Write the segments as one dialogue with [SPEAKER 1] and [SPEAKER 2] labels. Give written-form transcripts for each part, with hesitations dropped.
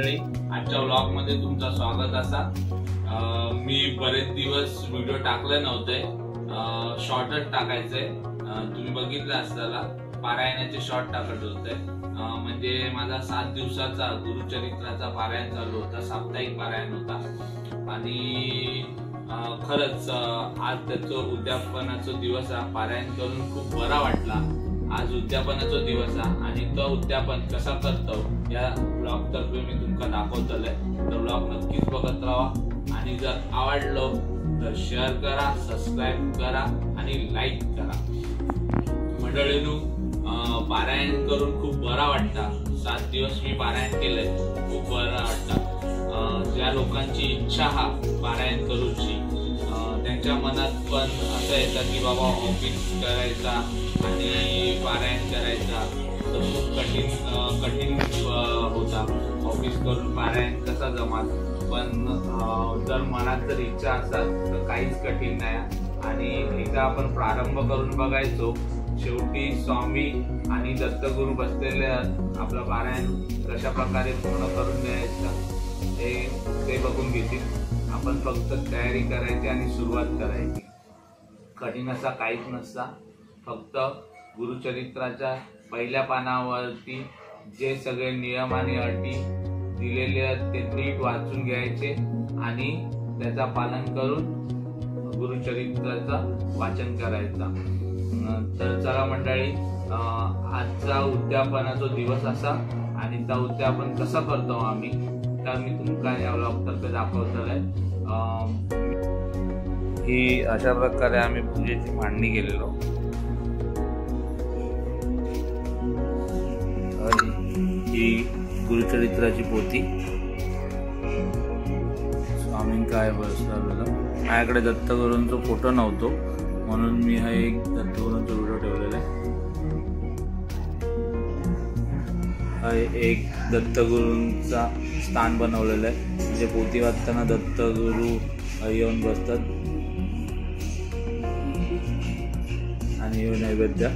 [SPEAKER 1] मंडळी, आजच्या व्लॉग मध्ये तुमचं स्वागत असा। मी बरेच दिवस व्हिडिओ टाकले नव्हते, शॉर्टच टाकायचे। तुम्ही बघितलं असताना पारायणाचे शॉर्ट टाकत होते। म्हणजे माझा 7 दिवसाचा गुरुचरित्राचा पारायण चालू होता, साप्ताहिक पारायण होता। आणि खरंच आज त्याचं उद्यापनाचा दिवस आहे। पारायण करून खूप बरा वाटला। आज उद्यापनाचा दिवस आहे आणि तो उद्यापन कसा करतो या ब्लॉग तर्फे मी तुमका दाखवतले। तर ब्लॉग नक्कीच बघत राहा आणि जर आवडलो तर शेअर करा, सबस्क्राइब करा आणि लाईक करा। मंडळींनो, पारायण करून खूप बरा वाटता। 7 दिवस मी पारायण केले, खूप बरा वाटता। ज्या लोकांची इच्छा हा पारायण करूची, त्यांच्या मनात पण असं येतं की बाबा ऑफिस करायचा आणि पारायण करायचा तर खूप कठीण होता। ऑफिस करून पारायण कसा जमाल, पण जर मनात जर इच्छा असेल तर काहीच कठीण नाही। आणि एकदा आपण प्रारंभ करून बघायचो, शेवटी स्वामी आणि दत्तगुरु बसलेले आपलं पारायण कशा प्रकारे पूर्ण करून द्यायचं ते बघून घेतील। आपण फक्त तयारी करायची आणि सुरुवात करायची। कठीण असा काहीच नसता, फक्त गुरुचरित्राच्या पहिल्या पानावरती जे सगळे नियम आणि अटी दिलेले आहेत ते नीट वाचून घ्यायचे आणि त्याचा पालन करून गुरुचरित्राचं वाचन करायचं। तर चला मंडळी, आजचा उद्यापनाचा दिवस असा आणि त्या उद्यापन कसा करतो आम्ही तर मी तुमका या व्लॉग तर्फे दाखवतोय। ही अशा प्रकारे आम्ही पूजेची मांडणी केलेलो। ही गुरुचरित्राची पोथी स्वामी काय बसवलेलं। माझ्याकडे दत्तगुरूंचा फोटो नव्हतो म्हणून मी हा एक दत्तगुरूंचा व्हिडिओ ठेवलेला आहे। हा एक दत्तगुरूंचा स्थान बनवलेलं आहे, म्हणजे पोथी वाचताना दत्तगुरू येऊन बसतात आणि नैवेद्य।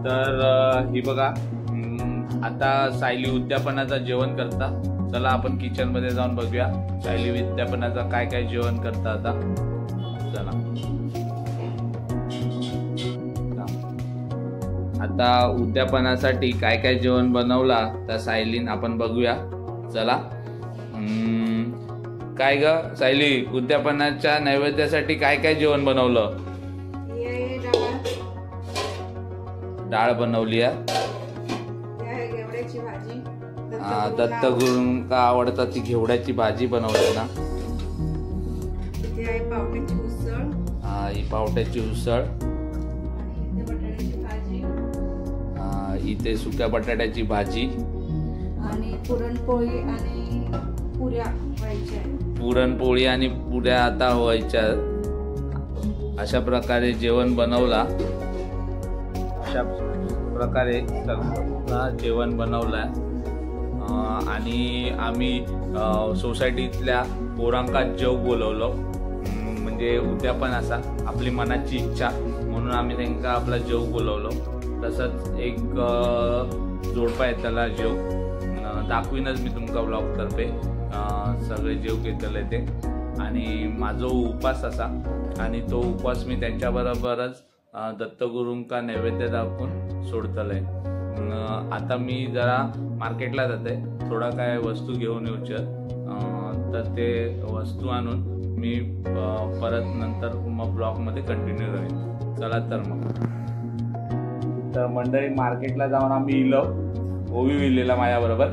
[SPEAKER 1] तर ही बघा, आता सायली उद्यापनाचा जेवण करता। चला आपण किचन मध्ये जाऊन बघूया सायली उद्यापनाचा काय काय जेवण करता। आता चला, आता उद्यापनासाठी काय काय जेवण बनवला तर सायलीन आपण बघूया। चला, काय ग सायली, उद्यापनाच्या नैवेद्यासाठी काय काय जेवण बनवलं? डाळ बनवली आहे, दत्तगुरूंका आवडता ती घेवड्याची भाजी बनवली ना। ही पावट्याची उसळ, इथे सुक्या बटाट्याची भाजी
[SPEAKER 2] आणि पुरणपोळी आणि पुऱ्या व्हायच्या।
[SPEAKER 1] पुरणपोळी आणि पुऱ्या आता व्हायच्या। अशा प्रकारे जेवण बनवला, अशा प्रकारे जेवण बनवलं। आणि आम्ही सोसायटीतल्या पोरांका जेव बोलवलं, म्हणजे उद्यापन असा आपली मनाची इच्छा म्हणून आम्ही त्यांना आपला जेव बोलवलं। तसंच एक जोडपा आहे, त्याला जेव दाखवीनच मी तुमका ब्लॉग तर्फे सगळे जेव घेतले ते। आणि माझा उपास असा आणि तो उपास मी त्यांच्याबरोबरच दत्तगुरूंका नैवेद्य दाखवून सोडतले। आता मी जरा मार्केटला जाते, थोडा काय वस्तू घेऊन येऊच्या, तर ते वस्तू आणून मी परत नंतर मग ब्लॉगमध्ये कंटिन्यू करेन। चला तर मग, तर मंडळी मार्केटला जाऊन आम्ही इलो, ओवी विलेला माझ्याबरोबर,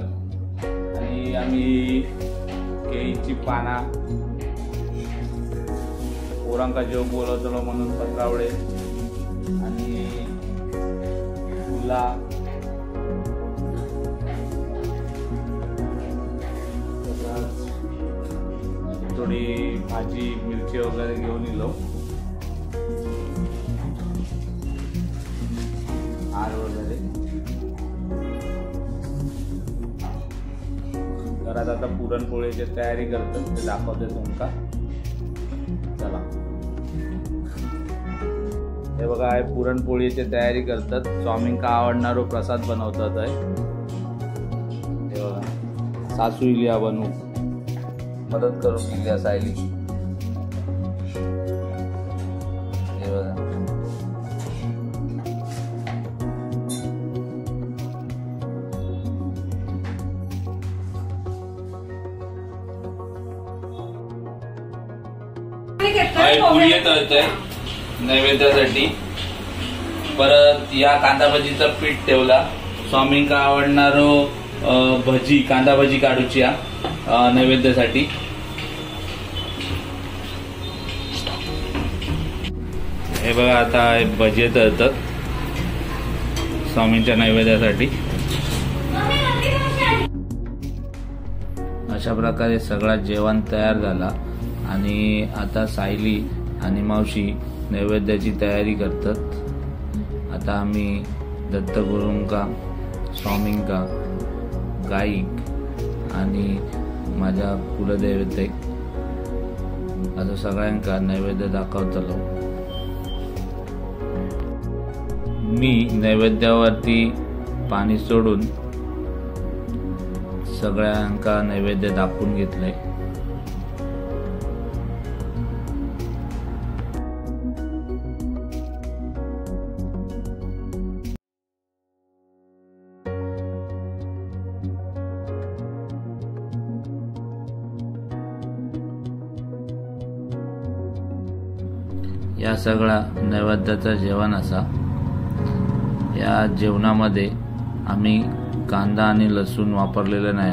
[SPEAKER 1] आणि आम्ही केळीची पाना पोरांका जेव बोलवतलो म्हणून पत्रावळे आणि फुला, थोडी भाजी मिरची वगैरे घेऊन इलो। हार वगैरे घरात आता पुरणपोळीची तयारी करतात, ते दाखवते तुमका। चला, हे बघा आहे पुरणपोळीची तयारी करतात. स्वामींका आवडणारो प्रसाद बनवतात आहे. हे बघा सासू इलिया बनवू मदत करून इलिया सायली. हे बघा पुरी तळतंय नैवेद्यासाठी. परत या कांदा भजीचं पीठ ठेवला. स्वामींका आवडणारो भजी कांदा भजी काढूची नैवेद्यासाठी. हे बघा आता भजी तळतात स्वामींच्या नैवेद्यासाठी. अशा प्रकारे सगळा जेवण तयार झाला आणि आता सायली आणि मावशी नैवेद्याची तयारी करतात. आता आम्ही दत्तगुरूंका स्वामींका गाईक आणि माझ्या कुलदैवतेक असं सगळ्यांका नैवेद्य दाखवतलो. मी नैवेद्यावरती पाणी सोडून सगळ्यांका नैवेद्य दाखवून घेतलंय. या सगळा नैवेद्याचं जेवण असा. या जेवणामध्ये आम्ही कांदा आणि लसूण वापरलेलं नाही.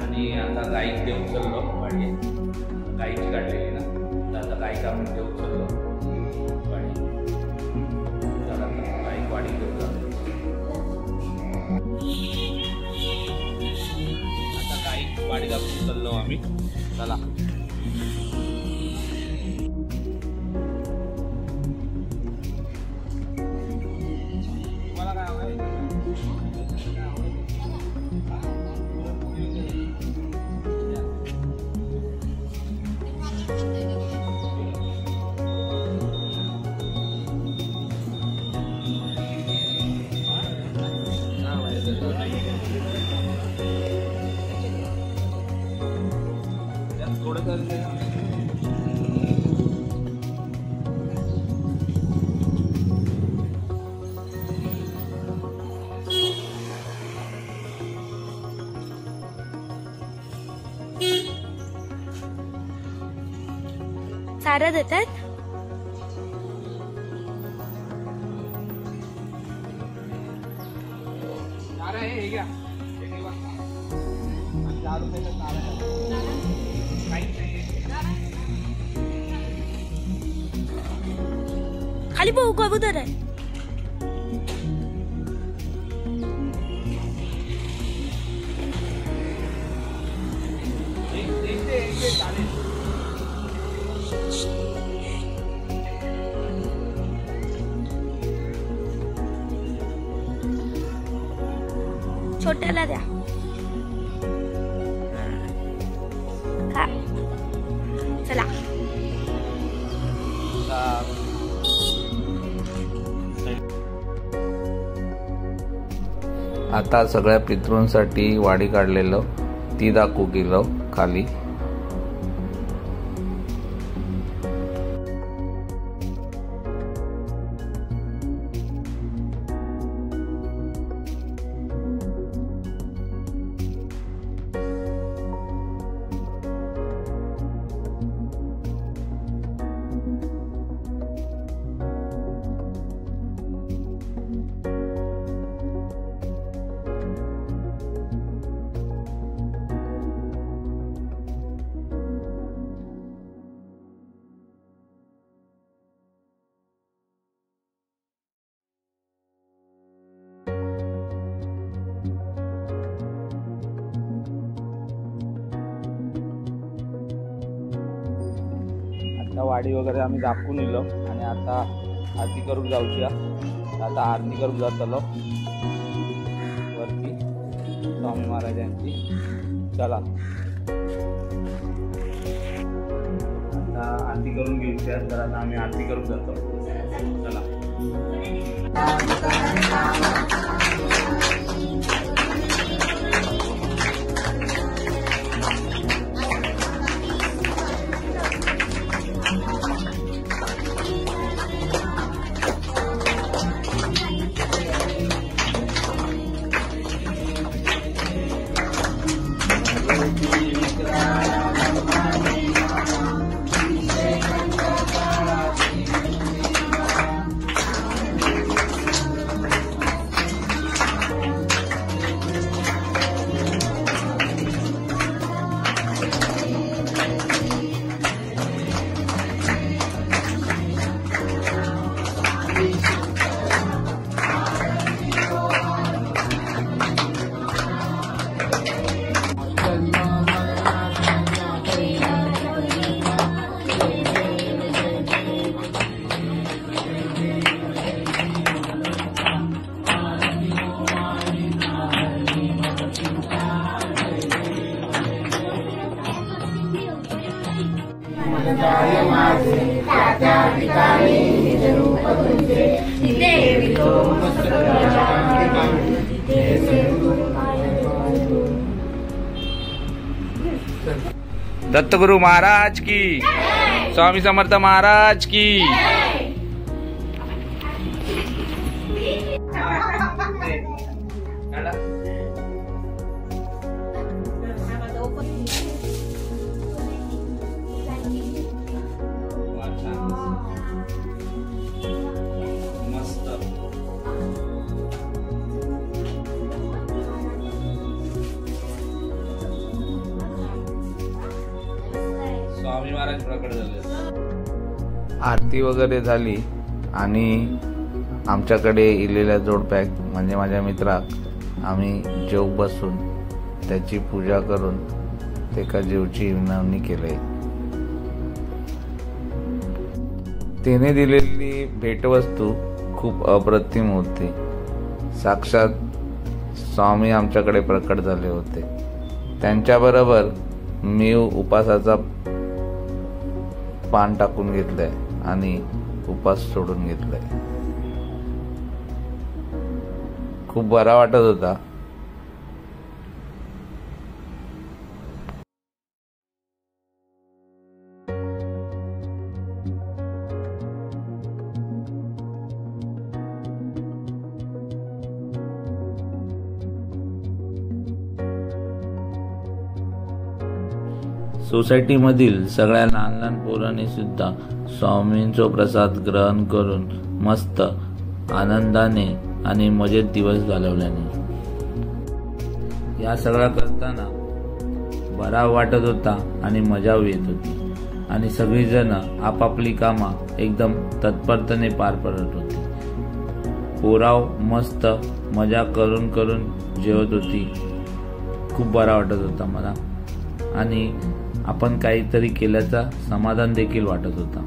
[SPEAKER 1] आणि आता गाईक देऊ चाललो. वाडी गाईची काढलेली ना, आता गाईक आपण देऊ चाललो. वाडी गाईक वाडी घेऊ चाललो. आता गाईक वाडी दाखवून चाललो आम्ही. चला
[SPEAKER 3] सारा देतात. खाली बघू कबूतर आहे. छोट्याला द्या. खा. चला
[SPEAKER 1] आता सगळ्या पितृंसाठी वाडी काढलेलं ती दाखवू गेलो खाली. वाडी वगैरे आम्ही दाखवून येलो आणि आता आरती करूक जाऊची. आता आरती करूक जातलो वरती. स्वामी महाराजांची. चला आता आरती करून घेऊया. तर आता आम्ही आरती करून जातो. चला. दत्तगुरु महाराज की, स्वामी समर्थ महाराज की. स्वामी महाराज प्रकट झाले. आरती वगैरे झाली आणि आमच्याकडे इलेल्या जोडप्याक म्हणजे माझ्या मित्राक आम्ही जेव बसून त्याची पूजा करून त्याका जेवची विनवणी केली. त्याने दिलेली भेटवस्तू खूप अप्रतिम होती. साक्षात स्वामी आमच्याकडे प्रकट झाले होते. त्यांच्याबरोबर मी उपासाचा पान टाकून घेतलंय आणि उपास सोडून घेतलाय. खूप बरा वाटत होता. सोसायटी मधील सगळ्या लहान लहान पोरांनी सुद्धा स्वामींचा प्रसाद ग्रहण करून मस्त आनंदाने आणि मजेत दिवस घालवल्याने या सगळा करताना बरा वाटत होता आणि मजा येत होती. आणि सगळी जण आपापली कामा एकदम तत्परतेने पार पडत होती. पोराव मस्त मजा करून करून जेवत होती. खूप बरा वाटत होता मला आणि आपण काहीतरी केल्याचा समाधान देखील वाटत होता.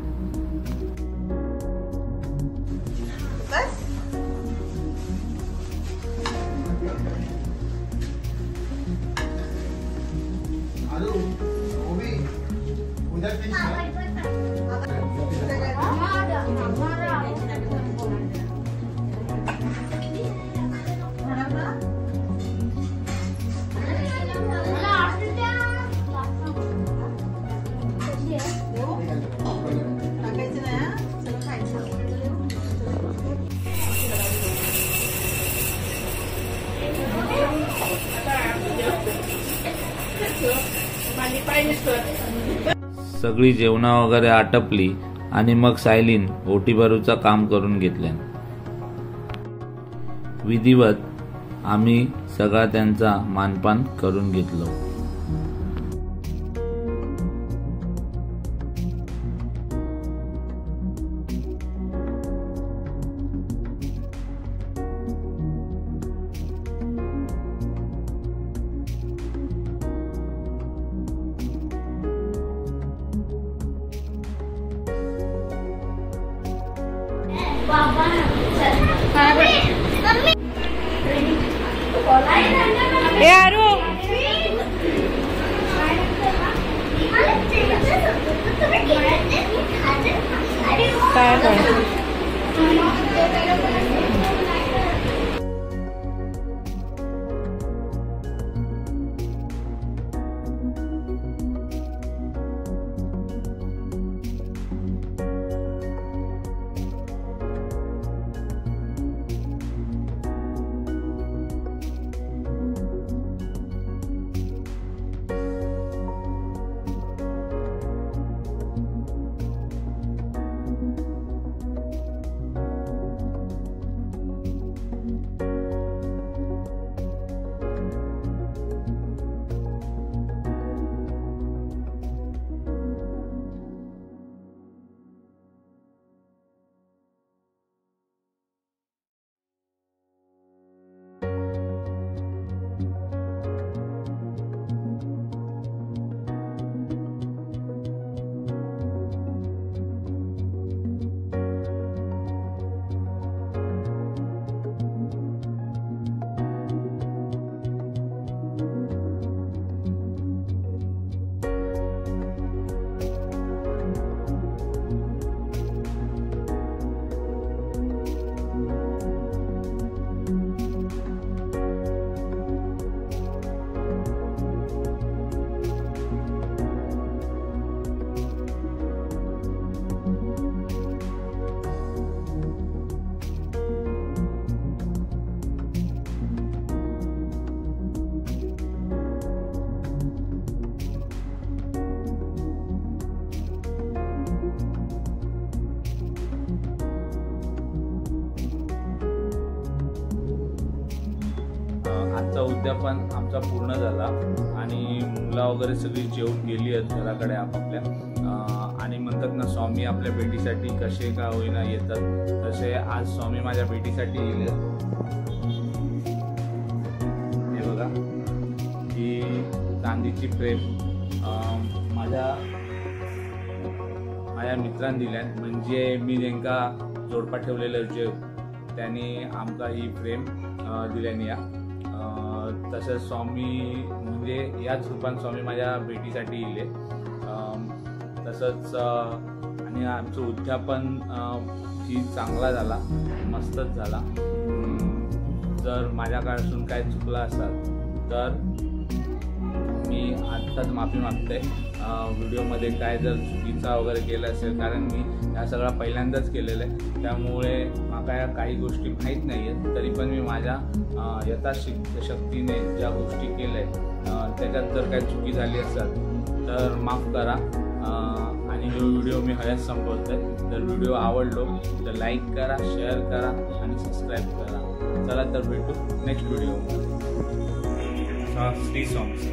[SPEAKER 1] सगळी जेवणा वगैरे आटपली आणि मग सायलीन ओटी भरूचा काम करून घेतले. विधिवत आम्ही सगळा त्यांचा मानपान करून घेतलो.
[SPEAKER 3] मम्मी
[SPEAKER 2] ए आरू काय
[SPEAKER 1] आजचा उद्यापन आमचा पूर्ण झाला आणि मुलं वगैरे सगळी जेवून गेली आहेत घराकडे आपापल्या. आणि म्हणतात ना, स्वामी आपल्या भेटीसाठी कसे का होईना येतात, तसे आज स्वामी माझ्या भेटीसाठी येईल. हे बघा, ही चांदीची फ्रेम माझ्या मित्रांनी दिल्या. म्हणजे मी ज्यांका जोडपा ठेवलेलं जे त्यांनी आमका ही फ्रेम दिल्यानी या. तसंच स्वामी म्हणजे याच रूपान स्वामी माझ्या भेटीसाठी येले. तसंच आणि आमचं उद्यापन ही चांगला झाला, मस्तच झाला. जर माझ्याकडून काय चुकलं असेल तर मी आत्ताच माफी मागतोय. व्हिडिओमध्ये काय जर चुकीचा वगैरे केलं असेल, कारण मी या सगळा पहिल्यांदाच केलेलं आहे, त्यामुळे मला काही गोष्टी माहीत नाही आहेत. तरी पण मी माझ्या यथाशक्तीने ज्या गोष्टी केल्या आहेत त्याच्यात जर काही चुकी झाली असेल तर माफ करा. आणि हा व्हिडिओ मी हयाच संपवतोय. जर व्हिडिओ आवडलो तर लाईक करा, शेअर करा आणि सबस्क्राईब करा. चला तर भेटू नेक्स्ट व्हिडिओमध्ये. श्री स्वामी.